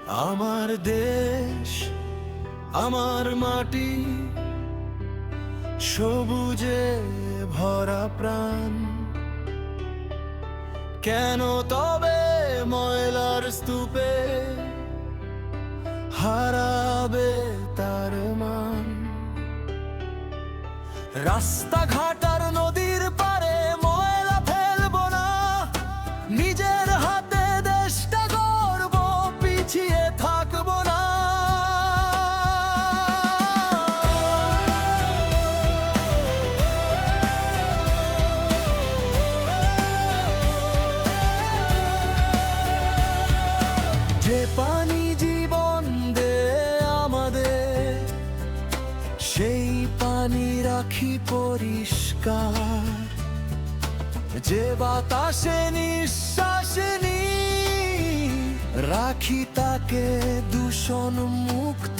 আমার দেশ, আমার মাটি, সবুজে ভরা প্রাণ। কেন তবে ময়লার স্তূপে হারাবে তার মান? রাস্তাঘাট আর নদীর পারে ময়লা ফেলবো না, নিজের হাতে দেশটা গড়ব, পিছিয়ে থাকবো না। যে পানি জীবন দে আমাদের, সেই পানি রাখি পরিষ্কার। যে বাতাসে নিঃশ্বাস নিই, রাখি তাকে দূষণ মুক্ত।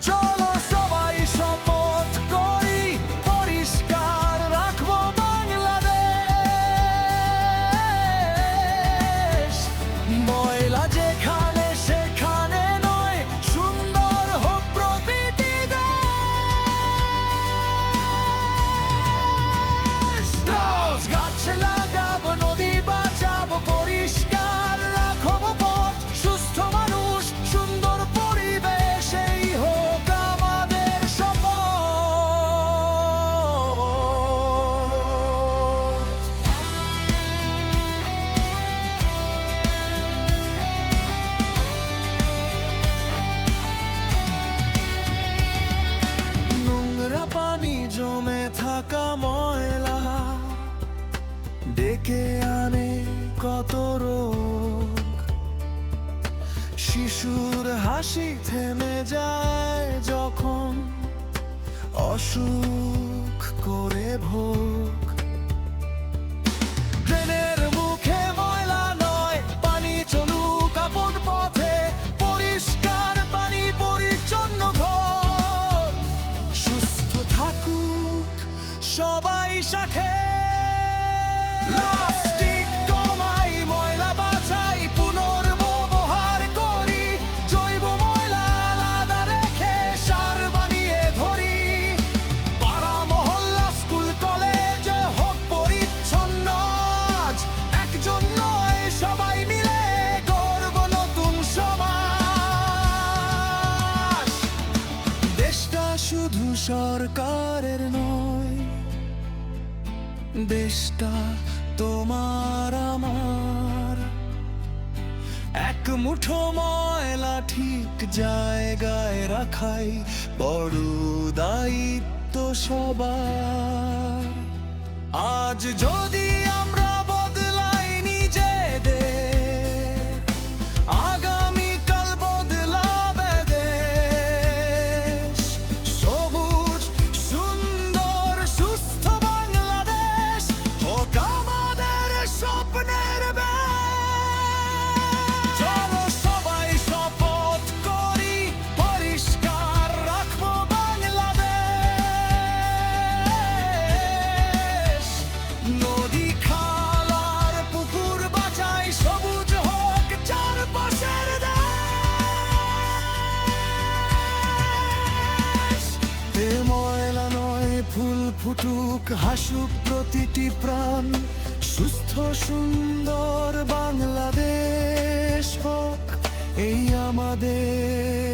চলো সবাই শপথ করি, পরিষ্কার রাখবো বাংলাদেশ। ময়লা যেখানে সেখানে নয়, সুন্দর হোক প্রকৃতি দেশ। গাছ লাগাবো, নদী বাঁচাবো, পরিষ্কার রাখবো পথ। সুস্থ মানুষ, সুন্দর পরিবেশ, এই হোক আমাদের শপথ। নোংরা পানি জমে থাকা ময়লা ডেকে আনে কত রোগ। শিশুর হাসি থেমে যায় যখন অসুখ করে ভোগ। ট্রেনের মুখে ময়লা নয়, পানি চলুক আপন পথে। পরিষ্কার পানি, পরিচ্ছন্ন ঘর, সুস্থ থাকুক সবাই সাথে। প্লাস্টিক কমাই, ময়লা বাঁচাই, পুনর্ব্যবহার করি। জৈব ময়লা আলাদা রেখে সার বানিয়ে ধরি। পাড়া মহল্লা স্কুল কলেজ হোক পরিচ্ছন্ন আজ। একজন নয়, সবাই মিলে গড়ব নতুন সমাজ। দেশটা শুধু সরকারের নয়, দেশটা তোমার আমার। এক মুঠো ময়লা ঠিক জায়গায় রাখাই বড় দায়িত্ব সবার। আজ যদি আমরা বদলাই নিজেদের, আগামীকাল বদলাবে দেশ। সবুজ, সুন্দর, সুস্থ বাংলাদেশ হোক আমাদের স্বপ্নের দেশ। চলো সবাই শপথ করি, পরিষ্কার রাখবো বাংলাদেশ। নদী, খাল আর পুকুর বাঁচাই, সবুজ হোক চারপাশের দেশ। এ ময়লা নয়, ফুল ফুটুক, হাসুক প্রতিটি প্রাণ। সুস্থ সুন্দর বাংলাদেশ হোক এই আমাদের